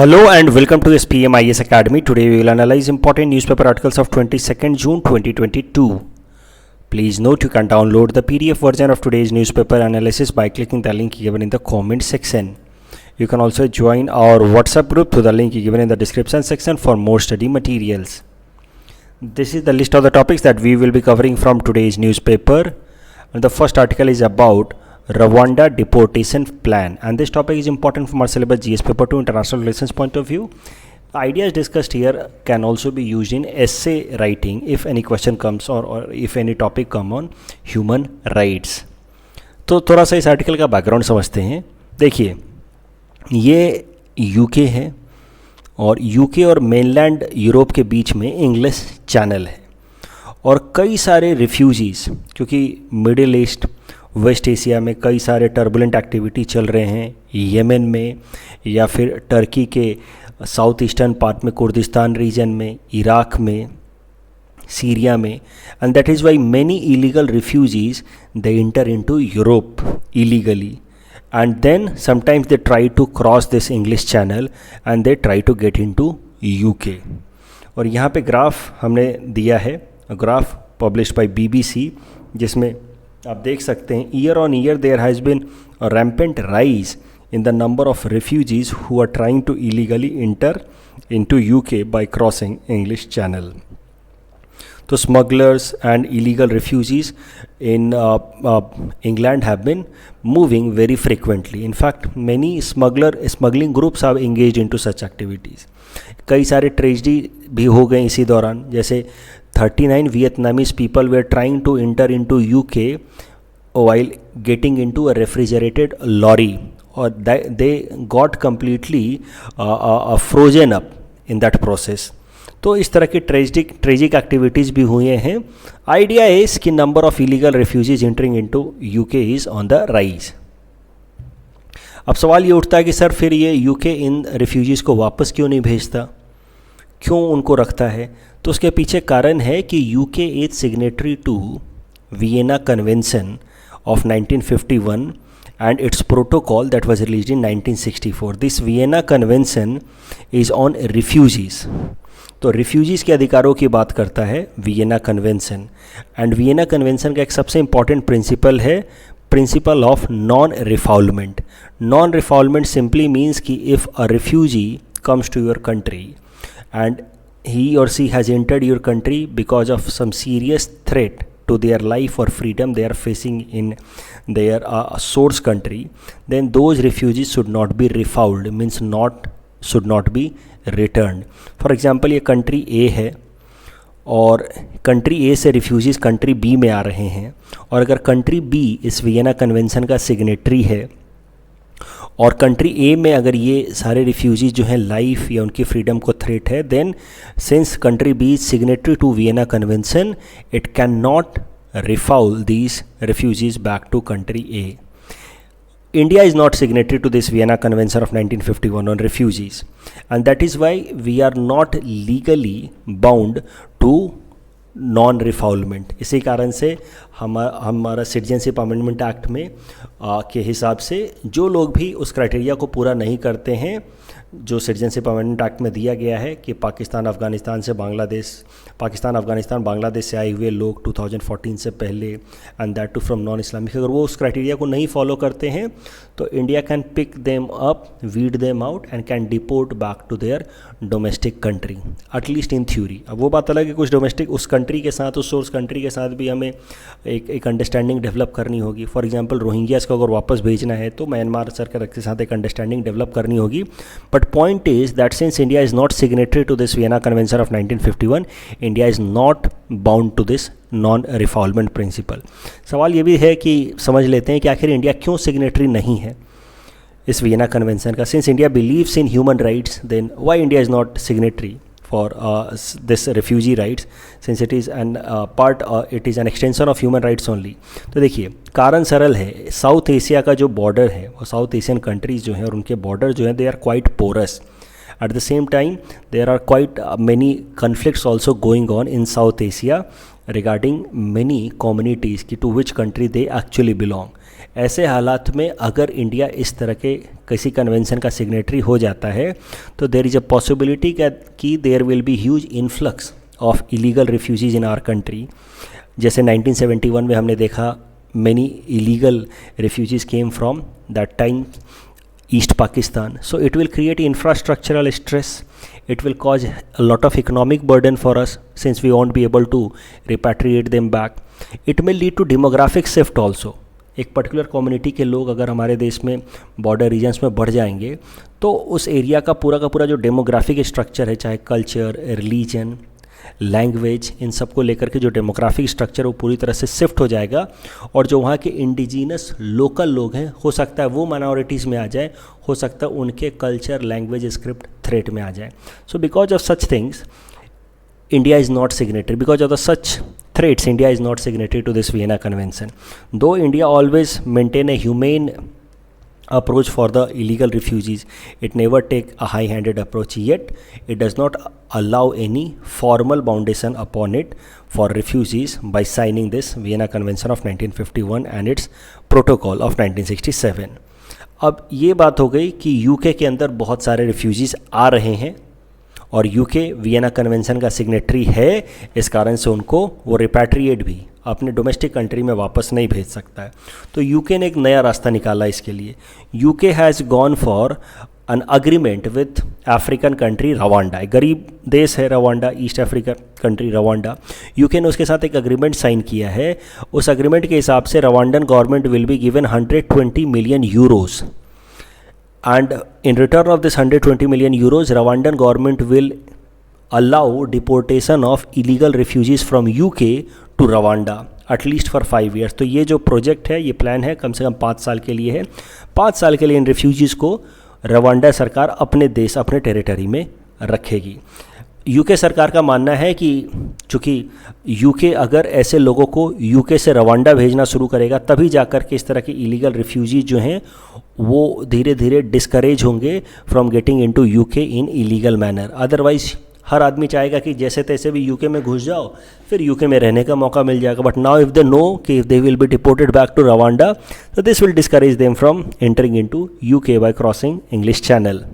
Hello and welcome to SPM IS Academy. Today we will analyze important newspaper articles of 22nd June 2022. Please note you can download the PDF version of today's newspaper analysis by clicking the link given in the comment section. You can also join our WhatsApp group through the link given in the description section for more study materials. This is the list of the topics that we will be covering from today's newspaper. And the first article is about Rwanda deportation plan, and this topic is important from our syllabus GS paper 2 international relations point of view. The ideas discussed here can also be used in essay writing if any question comes or if any topic come on human rights. तो थोड़ा सा इस article का background समझते हैं. देखिए, ये UK है और यूके और मेनलैंड यूरोप के बीच में इंग्लिश चैनल है और कई सारे रिफ्यूजीज़, क्योंकि मिडिल ईस्ट वेस्ट एशिया में कई सारे टर्बुलेंट एक्टिविटी चल रहे हैं, यमन में या फिर टर्की के साउथ ईस्टर्न पार्ट में, कुर्दिस्तान रीजन में, इराक में, सीरिया में, and that is why many illegal refugees they enter into Europe illegally and then sometimes they try to cross this English Channel and they try to get into UK. और यहाँ पे graph हमने दिया है, graph published by BBC, जिसमें आप देख सकते हैं year on year there has been rampant rise in the number of refugees who are trying to illegally enter into UK by crossing English Channel. तो smugglers and illegal refugees in England have been moving very frequently. In fact many smuggling groups have engaged into such activities. कई सारे tragedy भी हो गए इसी दौरान, जैसे 39 Vietnamese people were trying to enter into UK while getting into a refrigerated lorry, or they got completely frozen up in that process. तो इस तरह की ट्रेजिक एक्टिविटीज़ भी हुए हैं. आइडिया इज कि number of illegal refugees entering into UK is on the rise. अब सवाल ये उठता है कि सर फिर ये यूके इन रेफ्यूजीज़ को वापस क्यों नहीं भेजता, क्यों उनको रखता है? तो उसके पीछे कारण है कि UK is signatory to Vienna convention of 1951 and its protocol that was released in 1964. This Vienna Convention is on refugees. तो रिफ्यूजीज़ के अधिकारों की बात करता है Vienna convention, and Vienna convention का एक सबसे इम्पॉर्टेंट प्रिंसिपल है principle of non refoulement. Non refoulement simply means कि if a refugee comes to your country and he or she has entered your country because of some serious threat to their life or freedom they are facing in their source country, then those refugees should not be refoulement, means should not be returned. For example, ये country A है और country A से refugees country B में आ रहे हैं, और अगर country B इस वियना कन्वेंशन का सिग्नेटरी है और कंट्री ए में अगर ये सारे रिफ्यूजीज जो हैं लाइफ या उनकी फ्रीडम को थ्रेट है, then since country B is signatory to Vienna convention it can not refoule these refugees back to country A. India is not signatory to this Vienna Convention of 1951 on refugees, and that is why we are not legally bound to non refoulement. इसी कारण से हमारा citizenship amendment act में के हिसाब से जो लोग भी उस क्राइटेरिया को पूरा नहीं करते हैं जो सिटीजनशिप अमेंडमेंट एक्ट में दिया गया है कि पाकिस्तान अफ़गानिस्तान बांग्लादेश से आए हुए लोग 2014 से पहले and that too from non Islamic, अगर वो उस क्राइटेरिया को नहीं फॉलो करते हैं तो India can pick them up, weed them out and can deport back to their domestic country, at least in theory. अब वो बात अलग है, कुछ डोमेस्टिक उस कंट्री के साथ, उस सोर्स कंट्री के साथ भी हमें एक अंडरस्टैंडिंग डेवलप करनी होगी. फॉर एग्जांपल रोहिंग्यास को अगर वापस भेजना है तो म्यांमार सरकार के साथ एक अंडरस्टैंडिंग डेवलप करनी होगी. But point is that since India is not signatory to this Vienna Convention of 1951, India is not bound to this non-refoulement principle. सवाल ये भी है कि समझ लेते हैं कि आखिर इंडिया क्यों सिग्नेटरी नहीं है इस वियना कन्वेंशन का. Since India believes in human rights, then why India is not signatory for this refugee rights, since it is an extension of human rights only. तो देखिए कारण सरल है. साउथ एशिया का जो बॉर्डर है वो साउथ एशियन कंट्रीज़ जो हैं और उनके बॉर्डर जो हैं they are quite porous, At the same time, there are quite many conflicts also going on in South Asia regarding many communities कि to which country they actually belong. ऐसे हालात में अगर इंडिया इस तरह के किसी कन्वेंशन का सिग्नेटरी हो जाता है तो देयर इज़ अ पॉसिबिलिटी कि there will be huge influx of illegal refugees in our country. जैसे 1971 में हमने देखा many illegal refugees came from that time East Pakistan. So it will create infrastructural stress. It will cause a lot of economic burden for us since we won't be able to repatriate them back. It may lead to demographic shift also. एक particular community के लोग अगर हमारे देश में border regions में बढ़ जाएंगे तो उस एरिया का पूरा जो डेमोग्राफिक स्ट्रक्चर है, चाहे कल्चर, रिलीजन, लैंग्वेज, इन सब को लेकर के जो डेमोग्राफिक स्ट्रक्चर वो पूरी तरह से शिफ्ट हो जाएगा और जो वहाँ के इंडिजीनस लोकल लोग हैं हो सकता है वो माइनॉरिटीज़ में आ जाए, हो सकता है उनके कल्चर, लैंग्वेज, स्क्रिप्ट थ्रेट में आ जाए. So because of such things India is not signatory. Because of the such threats, India is not signatory to this Vienna Convention. Though India always maintain a humane approach for the illegal refugees, it never take a high-handed approach, yet it does not allow any formal foundation upon it for refugees by signing this Vienna Convention of 1951 and its protocol of 1967. अब ये बात हो गई कि UK के अंदर बहुत सारे रिफ्यूजीज़ आ रहे हैं और यूके वियना कन्वेंशन का सिग्नेटरी है, इस कारण से उनको वो रिपैट्रिएट भी अपने डोमेस्टिक कंट्री में वापस नहीं भेज सकता है. तो यूके ने एक नया रास्ता निकाला इसके लिए. UK has gone for an agreement with African country Rwanda. गरीब देश है Rwanda, east African country Rwanda. UK ने उसके साथ एक अग्रीमेंट साइन किया है. उस अग्रीमेंट के हिसाब से Rwandan government will be given 120 million euros. And in return of this 120 million euros, Rwandan government will allow deportation of illegal refugees from UK to Rwanda at least for 5 years. तो ये जो project है, ये plan है, कम से कम 5 साल के लिए है. 5 साल के लिए इन रिफ्यूजीज़ को रवांडा सरकार अपने देश, अपने टेरिटरी में रखेगी. यूके सरकार का मानना है कि चूँकि यूके अगर ऐसे लोगों को यूके से रवांडा भेजना शुरू करेगा तभी जाकर के इस तरह के इलीगल रिफ्यूजी जो हैं वो धीरे धीरे डिस्करेज होंगे from getting into UK in illegal manner. Otherwise हर आदमी चाहेगा कि जैसे तैसे भी यूके में घुस जाओ, फिर यूके में रहने का मौका मिल जाएगा. But now if they know कि if they will be deported back to Rwanda, तो this will discourage them from entering into UK by crossing English Channel.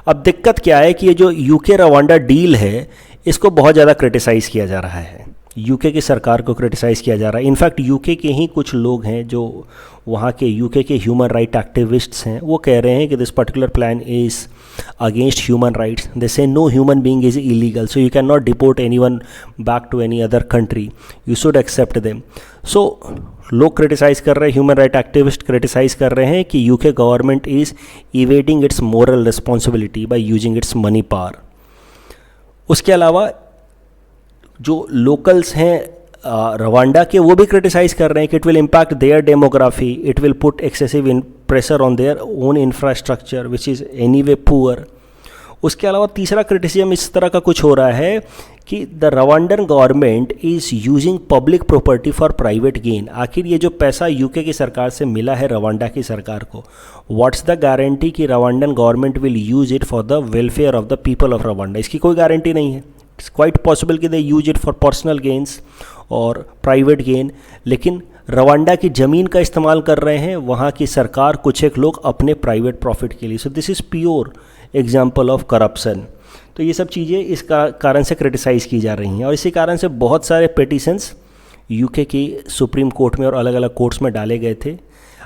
अब दिक्कत क्या है कि ये जो यूके रवांडा डील है इसको बहुत ज़्यादा क्रिटिसाइज़ किया जा रहा है. यूके की सरकार को क्रिटिसाइज़ किया जा रहा है. इनफैक्ट यूके के ही कुछ लोग हैं जो वहाँ के यूके के ह्यूमन राइट एक्टिविस्ट्स हैं, वो कह रहे हैं कि this particular plan is against human rights. They say no human being is illegal, so you can not deport anyone back to any other country, you should accept them. So लोग criticize कर रहे हैं, human right activist criticise कर रहे हैं कि UK government is evading it's moral responsibility by using its money power. उसके अलावा जो लोकल्स हैं रवांडा के, वो भी क्रिटिसाइज़ कर रहे हैं कि it will impact their demography, it will put excessive pressure on their own infrastructure which is anyway poor. उसके अलावा तीसरा क्रिटिसिज्म इस तरह का कुछ हो रहा है कि the Rwandan government is using public property for private gain. आखिर ये जो पैसा यूके की सरकार से मिला है रवांडा की सरकार को, व्हाट्स द गारंटी कि Rwandan government will use it for the welfare of the people of Rwanda? इसकी कोई गारंटी नहीं है. इट्स क्वाइट पॉसिबल कि they use it for personal gains और प्राइवेट गेन, लेकिन रवांडा की ज़मीन का इस्तेमाल कर रहे हैं वहाँ की सरकार, कुछ एक लोग अपने प्राइवेट प्रॉफिट के लिए. सो this is pure example of corruption. तो ये सब चीज़ें इस कारण से क्रिटिसाइज़ की जा रही हैं और इसी कारण से बहुत सारे पिटिशंस यूके की सुप्रीम कोर्ट में और अलग अलग कोर्ट्स में डाले गए थे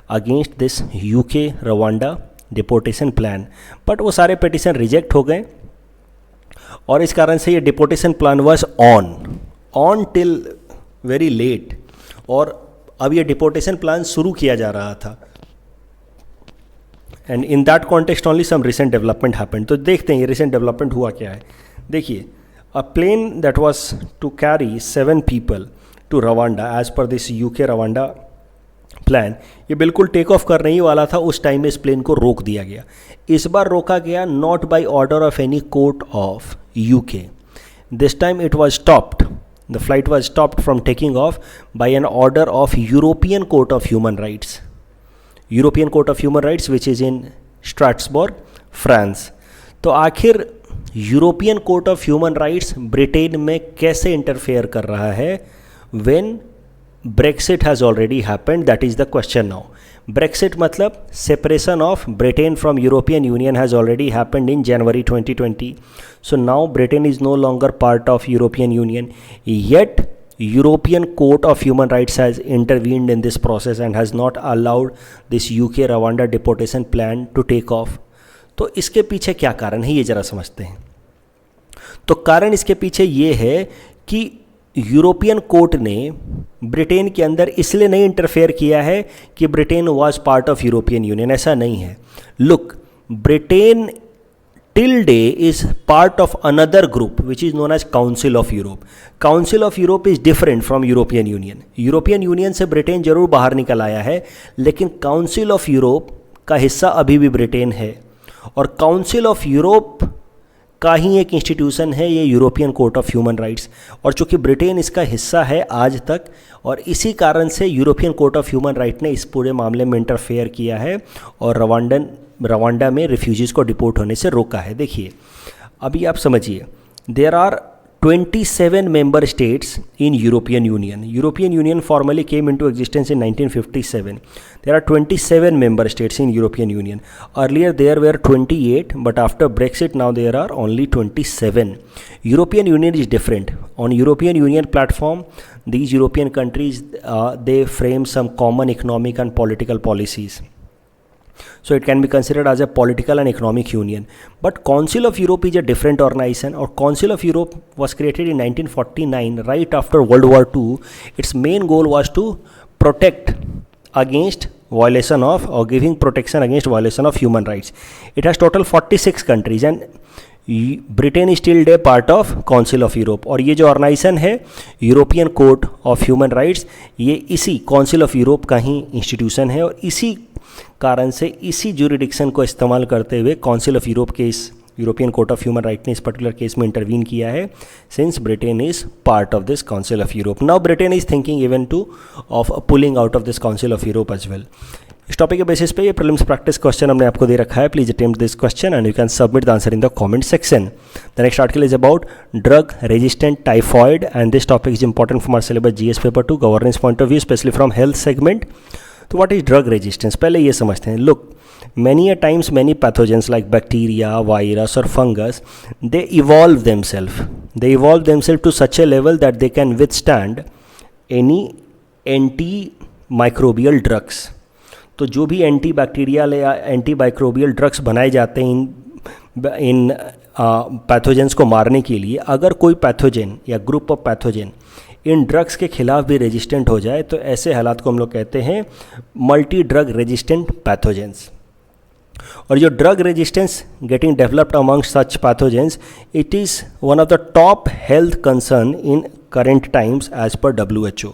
against this UK Rwanda deportation plan. But वो सारे पिटिशन रिजेक्ट हो गए और इस कारण से ये deportation plan was on till very late. और अब ये डिपोर्टेशन प्लान शुरू किया जा रहा था. And in that context only some recent development happened. तो देखते हैं ये रिसेंट डेवलपमेंट हुआ क्या है. देखिए, a plane that was to carry 7 people to Rwanda as per this UK Rwanda plan, ये बिल्कुल टेक ऑफ करने ही वाला था. उस टाइम में इस प्लेन को रोक दिया गया. इस बार रोका गया not by order of any court of UK. This time it was stopped, the flight was stopped from taking off by an order of European Court of Human Rights. European Court of Human Rights which is in Strasbourg, France. तो आखिर European court of Human Rights Britain में कैसे interfere कर रहा है when Brexit has already happened, that is the question now. Brexit मतलब separation of Britain from European Union has already happened in January 2020. So now Britain is no longer part of European Union, yet European Court of Human Rights has intervened in this process and has not allowed this UK Rwanda deportation plan to take off. तो इसके पीछे क्या कारण है ये ज़रा समझते हैं. तो कारण इसके पीछे ये है कि यूरोपियन कोर्ट ने ब्रिटेन के अंदर इसलिए नहीं इंटरफेयर किया है कि Britain was part of European union, ऐसा नहीं है. Look, Britain till day is part of another group which is known as Council of Europe. Council of Europe is different from European Union. European Union से Britain जरूर बाहर निकल आया है, लेकिन Council of Europe का हिस्सा अभी भी ब्रिटेन है. और Council of Europe का ही एक इंस्टीट्यूशन है ये European court of Human rights. और चूंकि ब्रिटेन इसका हिस्सा है आज तक, और इसी कारण से European court of human right ने इस पूरे मामले में इंटरफेयर किया है और रवांडा में रिफ्यूजीज़ को डिपोर्ट होने से रोका है. देखिए अभी आप समझिए, there are 27 member states in European Union. European Union formally came into existence in 1957. There are 27 member states in European Union. Earlier there were 28, but after Brexit now there are only 27. European Union is different. On European Union platform, these European countries they frame some common economic and political policies. So it can be considered as a political and economic union. But Council of Europe is a different organization, or Council of Europe was created in 1949 right after World War II. Its main goal was to protect against violation of, or giving protection against violation of human rights. It has total 46 countries and Britain is still day part of council of Europe. और ये जो organisation है European court of Human rights, ये इसी council of Europe का ही institution है. और इसी कारण से इसी ज्यूरिडिक्शन को इस्तेमाल करते हुए काउंसिल ऑफ यूरोप के इस European court of human right ने इस पर्टिकुलर केस में इंटरवीन किया है, since Britain is part of this council of Europe. Now Britain is thinking even to of pulling out of this council of Europe as well. इस topic के basis पे ये prelims practice question हमने आपको दे रखा है. Please attempt this question and you can submit the answer in the comment section. The next article is about drug resistant typhoid and this topic is important from our syllabus GS paper 2 governance point of view, specially from health segment. तो what is drug resistance, पहले ये समझते हैं. Look, many a times many pathogens like bacteria, virus or fungus, they evolve themselves to such a level that they can withstand any antimicrobial drugs. तो जो भी anti bacterial या anti microbial drugs बनाए जाते हैं इन पैथोजेंस को मारने के लिए, अगर कोई पैथोजेन या group of pathogen in drugs के खिलाफ भी रेजिस्टेंट हो जाए, तो ऐसे हालात को हम लोग कहते हैं मल्टी ड्रग रेजिस्टेंट पैथोजेंस. और जो drug resistance getting developed among such pathogens, it is one of the top health concern in current times as per WHO.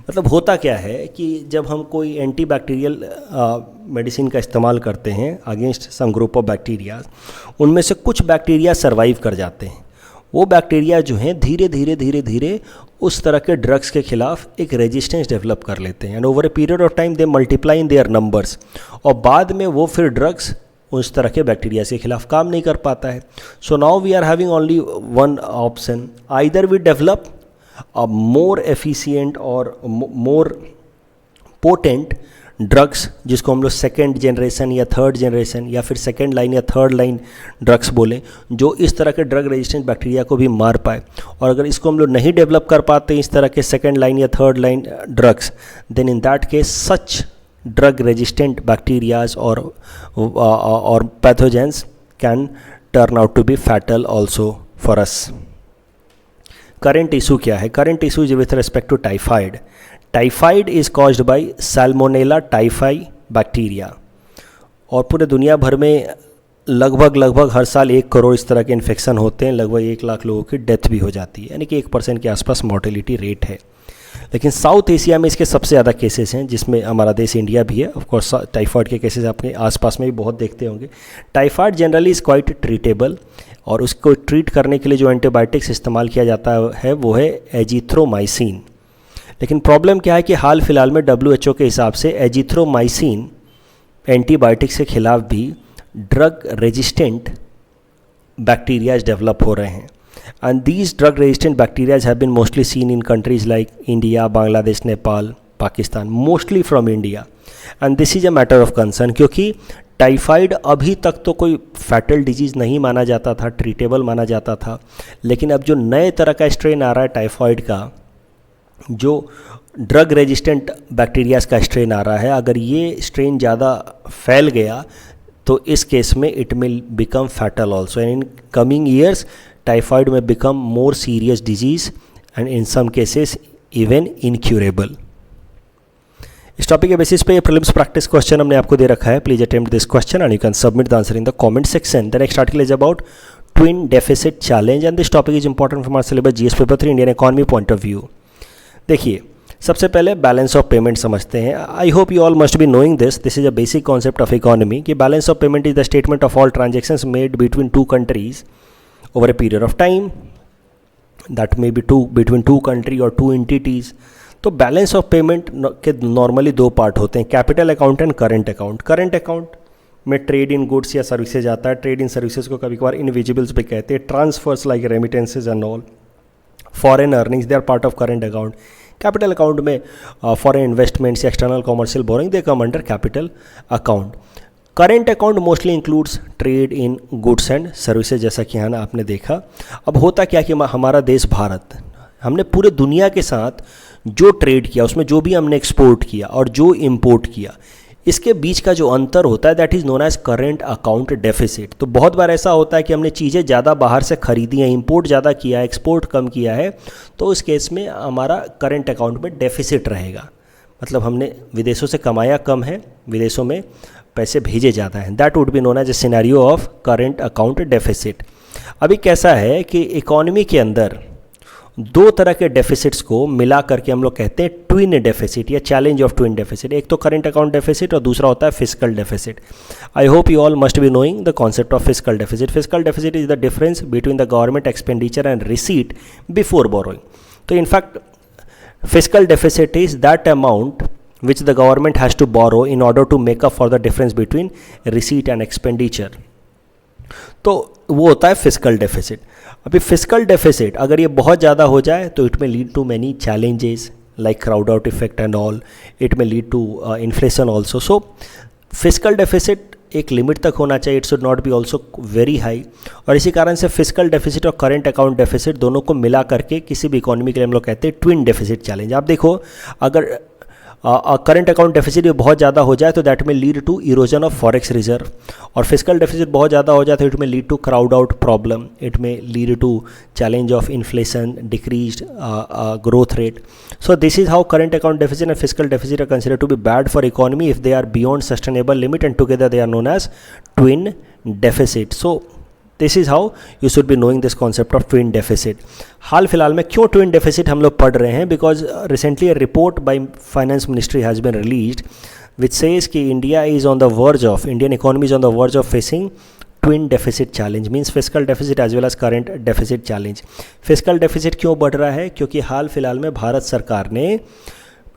मतलब होता क्या है कि जब हम कोई एंटी बैक्टीरियल मेडिसिन का इस्तेमाल करते हैं against some group of bacteria, उनमें से कुछ बैक्टीरिया सर्वाइव कर जाते हैं. वो बैक्टीरिया जो हैं धीरे धीरे उस तरह के ड्रग्स के खिलाफ एक रेजिस्टेंस डेवलप कर लेते हैं, and over a period of time they multiply in their numbers. और बाद में वो फिर ड्रग्स उस तरह के बैक्टीरिया के खिलाफ काम नहीं कर पाता है. So now we are having only one option, either we develop a more efficient और more potent ड्रग्स, जिसको हम लोग सेकेंड जनरेशन या थर्ड जनरेशन या फिर सेकेंड लाइन या थर्ड लाइन ड्रग्स बोलें, जो इस तरह के ड्रग रेजिस्टेंट बैक्टीरिया को भी मार पाए. और अगर इसको हम लोग नहीं डेवलप कर पाते इस तरह के सेकेंड लाइन या third line drugs, then in that case such drug resistant bacterias और pathogens can turn out to be fatal also for us. Current issue क्या है? Current issue is with respect to typhoid. Typhoid is caused by salmonella typhi bacteria, और पूरे दुनिया भर में लगभग हर साल 1 करोड़ इस तरह के इन्फेक्शन होते हैं, लगभग 1 लाख लोगों की डेथ भी हो जाती है, यानी कि 1% के आसपास मॉर्टेलिटी रेट है. लेकिन साउथ एशिया में इसके सबसे ज़्यादा केसेस हैं, जिसमें हमारा देश इंडिया भी है. ऑफ कोर्स टाइफाइड के केसेस अपने आसपास में भी बहुत देखते होंगे. Typhoid generally is quite treatable, और उसको ट्रीट करने के लिए जो एंटीबायोटिक्स इस्तेमाल किया जाता है वो है एजिथ्रोमाइसिन. लेकिन प्रॉब्लम क्या है कि हाल फिलहाल में WHO के हिसाब से एजिथ्रोमाइसिन एंटीबायोटिक्स के खिलाफ भी ड्रग रेजिस्टेंट बैक्टीरियाज डेवलप हो रहे हैं, and these drug resistant bacterias have been mostly seen in countries like India, Bangladesh, Nepal, Pakistan, mostly from India, and this is a matter of concern, क्योंकि टाइफाइड अभी तक तो कोई फैटल डिजीज़ नहीं माना जाता था, ट्रीटेबल माना जाता था, लेकिन अब जो नए तरह का स्ट्रेन आ रहा है टाइफाइड का, जो ड्रग रेजिस्टेंट बैक्टीरियाज का स्ट्रेन आ रहा है, अगर ये स्ट्रेन ज़्यादा फैल गया तो इस केस में it will become fatal also, and in coming years typhoid may become more serious disease and in some cases even incurable. इस टॉपिक के बेसिस पे ये प्रीलिम्स प्रैक्टिस क्वेश्चन हमने आपको दे रखा है। Please attempt this question and you can submit the answer in the comment section. The next article is about twin deficit challenge and this topic is important from our syllabus GS paper 3 Indian economy point of view. देखिए, सबसे पहले balance of payment समझते हैं। I hope you all must be knowing this is a basic concept of economy कि balance of payment is the statement of all transactions made between two countries over a period of time, that may be between two country or two entities। तो balance of payment के normally दो part होते हैं, capital account and current account. Current account में trade in goods या services आता है, trade in services को कभी कभार इनविजिबल्स भी कहते हैं, transfers like remittances and all, foreign earnings they are part of current account. Capital account में फॉरेन इन्वेस्टमेंट्स या external commercial borrowing they come under capital account. Current account mostly includes trade in goods and services, जैसा कि यहाँ आपने देखा। अब होता क्या कि हमारा देश भारत, हमने पूरे दुनिया के साथ जो ट्रेड किया, उसमें जो भी हमने एक्सपोर्ट किया और जो इंपोर्ट किया, इसके बीच का जो अंतर होता है that is known as current account deficit. तो बहुत बार ऐसा होता है कि हमने चीज़ें ज़्यादा बाहर से खरीदी हैं, इंपोर्ट ज़्यादा किया है, एक्सपोर्ट कम किया है, तो इस केस में हमारा करेंट अकाउंट में डेफिसिट रहेगा, मतलब हमने विदेशों से कमाया कम है, विदेशों में पैसे भेजे ज़्यादा हैं। That would be known as a scenario of current account deficit. अभी कैसा है कि इकोनॉमी के अंदर दो तरह के डेफिसिट्स को मिला करके हम लोग कहते हैं ट्विन डेफिसिट या चैलेंज ऑफ ट्विन डेफिसिट। एक तो करेंट अकाउंट डेफिसिट और दूसरा होता है fiscal deficit. I hope you all must be knowing the concept of fiscal deficit. Fiscal deficit is the difference between the government expenditure and receipt before borrowing. तो in fact fiscal deficit is that amount which the government has to borrow in order to make up for the difference between receipt and expenditure। तो वो होता है fiscal deficit. अभी fiscal deficit अगर ये बहुत ज़्यादा हो जाए तो it may lead to many challenges like crowd out effect and all, it may lead to inflation also. So fiscal deficit एक लिमिट तक होना चाहिए, it should not be also very high. और इसी कारण से फिस्कल डेफिसिट और current account deficit दोनों को मिला करके किसी भी इकोनॉमी के लिए हम लोग कहते हैं ट्विन डेफिसिट चैलेंज। आप देखो, अगर करंट अकाउंट डेफिसिट बहुत ज़्यादा हो जाए तो that may lead to erosion of forex reserve, और फिस्कल डेफिसिट बहुत ज़्यादा हो जाए तो it may lead to crowd out problem, it may lead to challenge of inflation, decreased growth rate. So this is how current account deficit and fiscal deficit are considered to be bad for economy if they are beyond sustainable limit and together they are known as twin deficit. So this is how you should be knowing this concept of twin deficit. हाल फिलहाल में क्यों twin deficit हम लोग पढ़ रहे हैं? Because recently a report by finance ministry has been released which says कि India is on the verge of, Indian economy is on the verge of facing twin deficit challenge, means fiscal deficit as well as current deficit challenge. Fiscal deficit क्यों बढ़ रहा है? क्योंकि हाल फिलहाल में भारत सरकार ने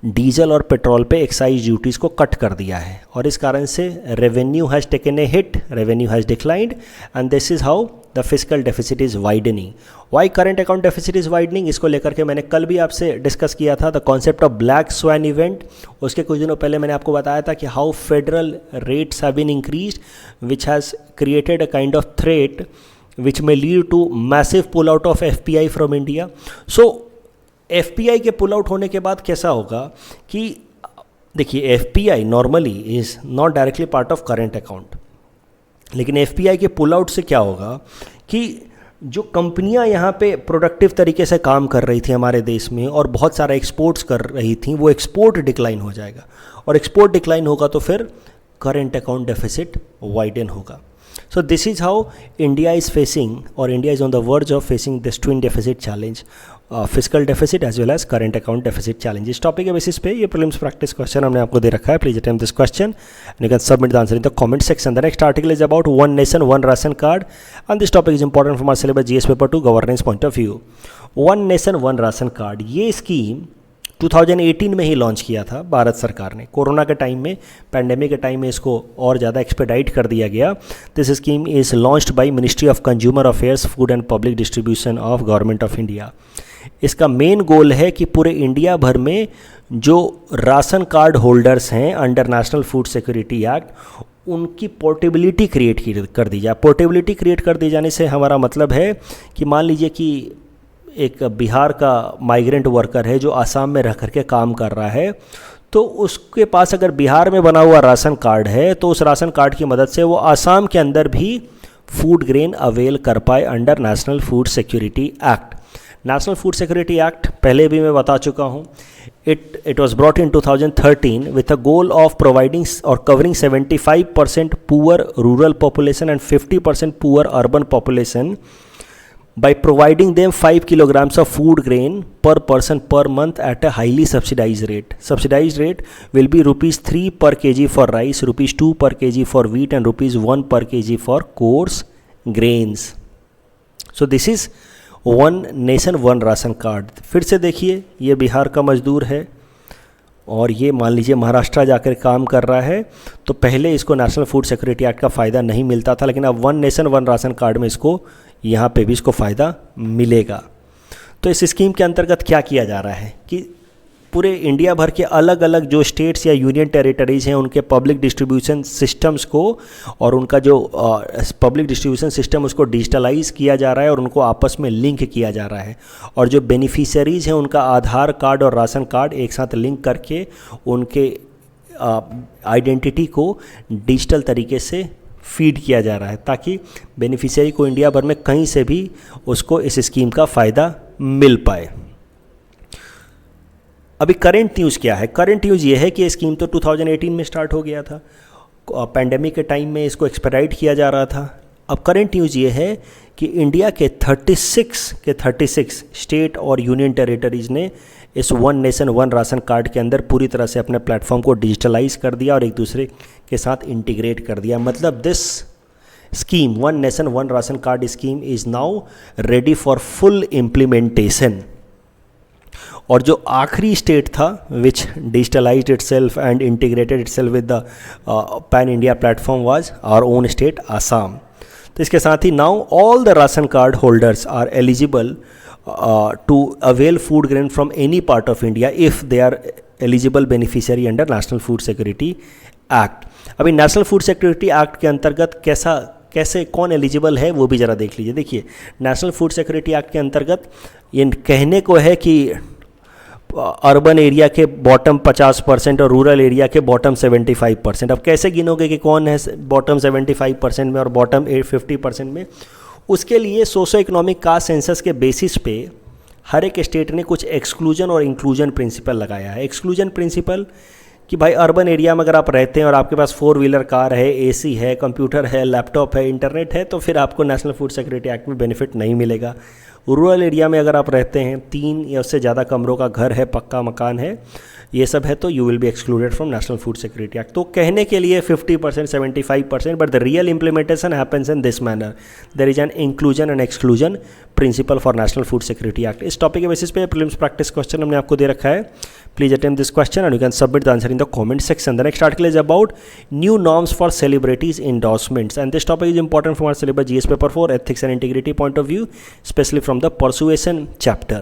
डीजल और पेट्रोल पे एक्साइज ड्यूटीज़ को कट कर दिया है, और इस कारण से revenue has taken a hit, revenue has declined, and this is how the fiscal deficit is widening. Why current account deficit is widening, इसको लेकर के मैंने कल भी आपसे डिस्कस किया था the concept of black swan event. उसके कुछ दिनों पहले मैंने आपको बताया था कि how federal rates have been increased which has created a kind of threat which may lead to massive pull out of FPI from India. So FPI के पुल आउट होने के बाद कैसा होगा कि देखिए, FPI normally is not directly part of current account, लेकिन FPI के पुल आउट से क्या होगा कि जो कंपनियां यहाँ पे प्रोडक्टिव तरीके से काम कर रही थी हमारे देश में और बहुत सारा एक्सपोर्ट्स कर रही थी, वो एक्सपोर्ट डिक्लाइन हो जाएगा, और एक्सपोर्ट डिक्लाइन होगा तो फिर करंट अकाउंट डेफिसिट वाइडन होगा। So this is how India is facing, or India is on the verge of facing this twin deficit challenge, fiscal deficit as well as current account deficit challenge। इस topic के basis पे ये prelims practice question हमने आपको दे रखा है। Please attempt this question and you can submit the answer in the comment section. The next article is about one nation one ration card and this topic is important from our syllabus GS paper 2 governance point of view. One nation one ration card, ये scheme 2018 में ही launch किया था भारत सरकार ने। Corona के time में, pandemic के time में इसको और ज़्यादा एक्सपेडाइट कर दिया गया। This scheme is launched by ministry of consumer affairs, food and public distribution of government of India. इसका मेन गोल है कि पूरे इंडिया भर में जो राशन कार्ड होल्डर्स हैं under National food security act, उनकी पोर्टेबिलिटी क्रिएट कर दी जाए। पोर्टेबिलिटी क्रिएट कर दी जाने से हमारा मतलब है कि मान लीजिए कि एक बिहार का माइग्रेंट वर्कर है जो आसाम में रह करके काम कर रहा है, तो उसके पास अगर बिहार में बना हुआ राशन कार्ड है तो उस राशन कार्ड की मदद से वो आसाम के अंदर भी फूड ग्रेन अवेल कर पाए under National food security act. National food security act पहले भी मैं बता चुका हूँ। It was brought in 2013 with a goal of providing or covering 75% poor rural population and 50% poor urban population by providing them 5 kilograms of food grain per person per month at a highly subsidized rate. Subsidized rate will be rupees 3 per kg for rice, rupees 2 per kg for wheat and rupees 1 per kg for coarse grains. So this is one nation one ration card. फिर से देखिए, ये बिहार का मजदूर है और ये मान लीजिए महाराष्ट्र जाकर काम कर रहा है, तो पहले इसको नेशनल फूड सिक्योरिटी एक्ट का फ़ायदा नहीं मिलता था, लेकिन अब one nation one ration card में इसको यहाँ पे भी इसको फ़ायदा मिलेगा। तो इस स्कीम के अंतर्गत क्या किया जा रहा है कि पूरे इंडिया भर के अलग अलग जो स्टेट्स या यूनियन टेरिटरीज़ हैं उनके पब्लिक डिस्ट्रीब्यूशन सिस्टम्स को और उनका जो पब्लिक डिस्ट्रीब्यूशन सिस्टम उसको डिजिटलाइज किया जा रहा है और उनको आपस में लिंक किया जा रहा है। और जो बेनिफिशियरीज़ हैं उनका आधार कार्ड और राशन कार्ड एक साथ लिंक करके उनके आइडेंटिटी को डिजिटल तरीके से फीड किया जा रहा है, ताकि बेनिफिशियरी को इंडिया भर में कहीं से भी उसको इस स्कीम का फ़ायदा मिल पाए। अभी करंट न्यूज़ क्या है? करंट न्यूज़ ये है कि ये स्कीम तो 2018 में स्टार्ट हो गया था, पैंडेमिक के टाइम में इसको एक्सपेडाइट किया जा रहा था। अब करंट न्यूज़ ये है कि इंडिया के 36 स्टेट और यूनियन टेरिटरीज़ ने इस one nation one ration card के अंदर पूरी तरह से अपने प्लेटफॉर्म को डिजिटलाइज कर दिया और एक दूसरे के साथ इंटीग्रेट कर दिया। मतलब this scheme, one nation one ration card scheme, is now ready for full implementation. और जो आखिरी स्टेट था which digitalized itself and integrated itself with the pan India platform was our own state Assam. तो इसके साथ ही now all the ration card holders are eligible to avail food grain from any part of India if they are eligible beneficiary under National food security act. अभी national food security act के अंतर्गत कैसे कौन eligible है वो भी ज़रा देख लीजिए। देखिए, नेशनल फूड सिक्योरिटी एक्ट के अंतर्गत ये कहने को है कि अर्बन एरिया के बॉटम 50% और रूरल एरिया के बॉटम 75%। अब कैसे गिनोगे कि कौन है बॉटम 75% में और बॉटम 50% में? उसके लिए सोशो इकोनॉमिक कास्ट सेंसस के बेसिस पे हर एक स्टेट ने कुछ एक्सक्लूजन और इंक्लूजन प्रिंसिपल लगाया है। एक्सक्लूजन प्रिंसिपल कि भाई अर्बन एरिया में अगर आप रहते हैं और आपके पास 4 व्हीलर कार है, एसी है, कंप्यूटर है, लैपटॉप है, इंटरनेट है, तो फिर आपको नेशनल फूड सिक्योरिटी एक्ट में बेनिफिट नहीं मिलेगा। रूरल एरिया में अगर आप रहते हैं, 3 या उससे ज़्यादा कमरों का घर है, पक्का मकान है, ये सब है, तो you will be excluded from national food security act. तो कहने के लिए 50%, 75%, but the real implementation happens in this manner. There is an inclusion and exclusion principle for national food security act. इस टॉपिक के बेसिस पे prelims practice question हमने आपको दे रखा है। Please attempt this question and you can submit the answer in the comment section. The next article is about new norms for celebrities endorsements, and this topic is important from our syllabus GS paper 4 ethics and integrity point of view, especially from the persuasion chapter.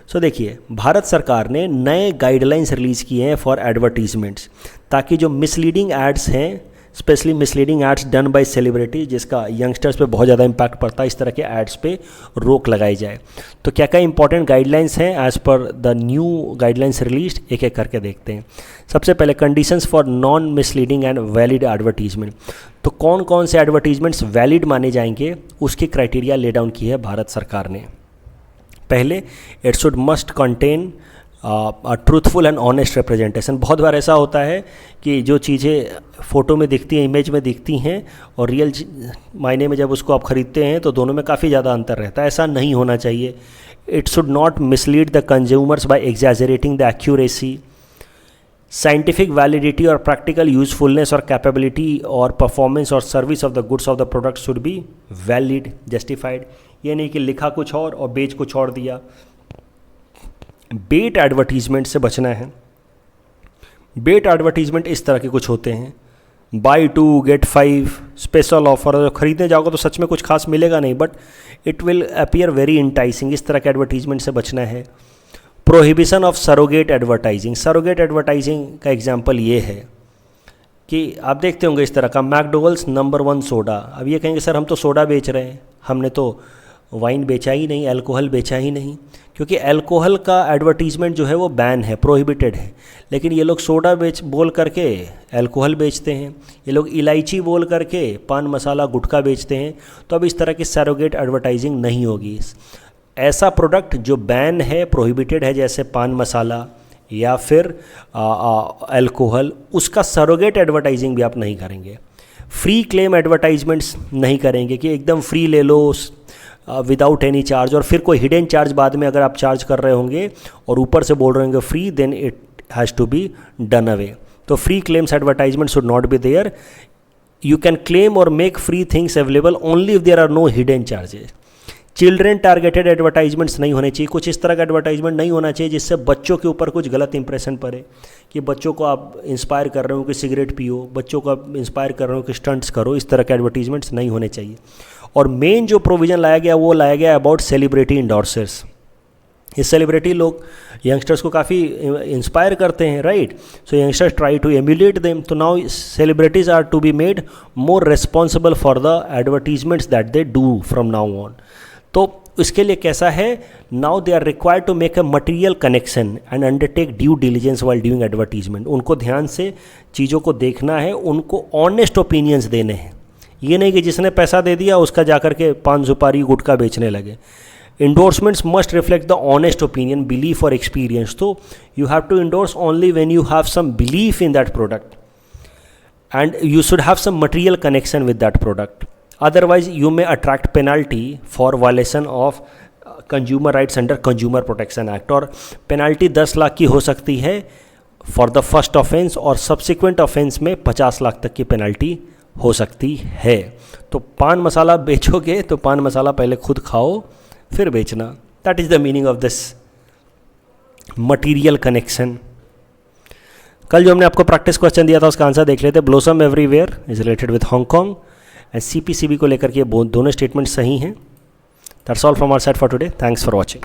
So देखिए, भारत सरकार ने नए guidelines release किए हैं for advertisements, ताकि जो misleading ads हैं, specially misleading ads done by celebrity, जिसका यंगस्टर्स पे बहुत ज़्यादा इम्पैक्ट पड़ता है, इस तरह के एड्स पे रोक लगाई जाए। तो क्या क्या इंपॉर्टेंट गाइडलाइंस हैं as per the new guidelines release, एक एक करके देखते हैं। सबसे पहले conditions for non misleading and valid advertisement. तो कौन कौन से एडवर्टीजमेंट्स वैलिड माने जाएंगे, उसकी क्राइटेरिया ले डाउन की है भारत सरकार ने। पहले, it should must contain truthful and honest representation. बहुत बार ऐसा होता है कि जो चीज़ें फ़ोटो में दिखती हैं, इमेज में दिखती हैं, और रियल मायने में जब उसको आप ख़रीदते हैं तो दोनों में काफ़ी ज़्यादा अंतर रहता है। ऐसा नहीं होना चाहिए। It should not mislead the consumers by exaggerating the accuracy. Scientific validity और प्रैक्टिकल यूजफुलनेस और कैपेबिलिटी और परफॉर्मेंस और service of the goods of the product should be valid, justified. ये नहीं कि लिखा कुछ और बेच कुछ और दिया। बेट एडवर्टीजमेंट से बचना है। बेट एडवर्टीजमेंट इस तरह के कुछ होते हैं, बाई 2 get 5 स्पेशल ऑफर, खरीदने जाओगे तो सच में कुछ खास मिलेगा नहीं, but it will appear very enticing. इस तरह के एडवर्टीजमेंट से बचना है। Prohibition of surrogate advertising. Surrogate advertising का एग्जाम्पल ये है कि आप देखते होंगे इस तरह का, मैकडोनल्ड्स नंबर 1 सोडा। अब ये कहेंगे सर हम तो सोडा बेच रहे हैं, हमने तो वाइन बेचा ही नहीं, अल्कोहल बेचा ही नहीं, क्योंकि अल्कोहल का एडवर्टीजमेंट जो है वो बैन है, प्रोहिबिटेड है। लेकिन ये लोग सोडा बोल करके अल्कोहल बेचते हैं, ये लोग इलायची बोल करके पान मसाला गुटखा बेचते हैं। तो अब इस तरह की सरोगेट एडवर्टाइजिंग नहीं होगी। ऐसा प्रोडक्ट जो बैन है, प्रोहिबिटेड है, जैसे पान मसाला या फिर अल्कोहल, उसका सरोगेट एडवर्टाइजिंग भी आप नहीं करेंगे। फ्री क्लेम एडवर्टाइजमेंट्स नहीं करेंगे कि एकदम फ्री ले लो विदाउट एनी चार्ज, और फिर कोई हिडन चार्ज बाद में अगर आप चार्ज कर रहे होंगे और ऊपर से बोल रहे होंगे free, then it has to be done away. तो free claims advertisement should not be there. You can claim और make free things available only if there are no hidden charges. Children targeted advertisements नहीं होने चाहिए। कुछ इस तरह का advertisement नहीं होना चाहिए जिससे बच्चों के ऊपर कुछ गलत इंप्रेशन पड़े, कि बच्चों को आप इंस्पायर कर रहे हो कि सिगरेट पियो, बच्चों को आप इंस्पायर कर रहे हो कि स्टंट्स करो। इस तरह के एडवर्टीजमेंट्स नहीं होने चाहिए। और मेन जो प्रोविज़न लाया गया वो लाया गया अबाउट सेलिब्रिटी इंडोर्सर्स। ये सेलिब्रिटी लोग यंगस्टर्स को काफ़ी इंस्पायर करते हैं, right? So youngsters try to emulate them. तो now celebrities are to be made more responsible for the advertisements that they do from now on. तो इसके लिए कैसा है, now they are required to make a material connection and undertake due diligence while doing advertisement. उनको ध्यान से चीज़ों को देखना है, उनको ऑनेस्ट ओपिनियंस देने हैं। ये नहीं कि जिसने पैसा दे दिया उसका जाकर के पान सुपारी गुटखा बेचने लगे। Endorsements must reflect the honest opinion, belief और एक्सपीरियंस। तो you have to endorse only when you have some belief in that product and you should have some material connection with that product. Otherwise, you may attract penalty for violation of consumer rights under Consumer Protection Act। और penalty 10 lakh की हो सकती है for the first offence, और subsequent offence में 50 लाख तक की penalty हो सकती है। तो पान मसाला बेचोगे तो पान मसाला पहले खुद खाओ फिर बेचना। That is the meaning of this material connection. कल जो हमने आपको प्रैक्टिस क्वेश्चन दिया था उसका आंसर देख लेते। Blossom everywhere is related with Hong Kong and CPCB को लेकर के दोनों स्टेटमेंट सही हैं। That's all from our side for today. Thanks for watching.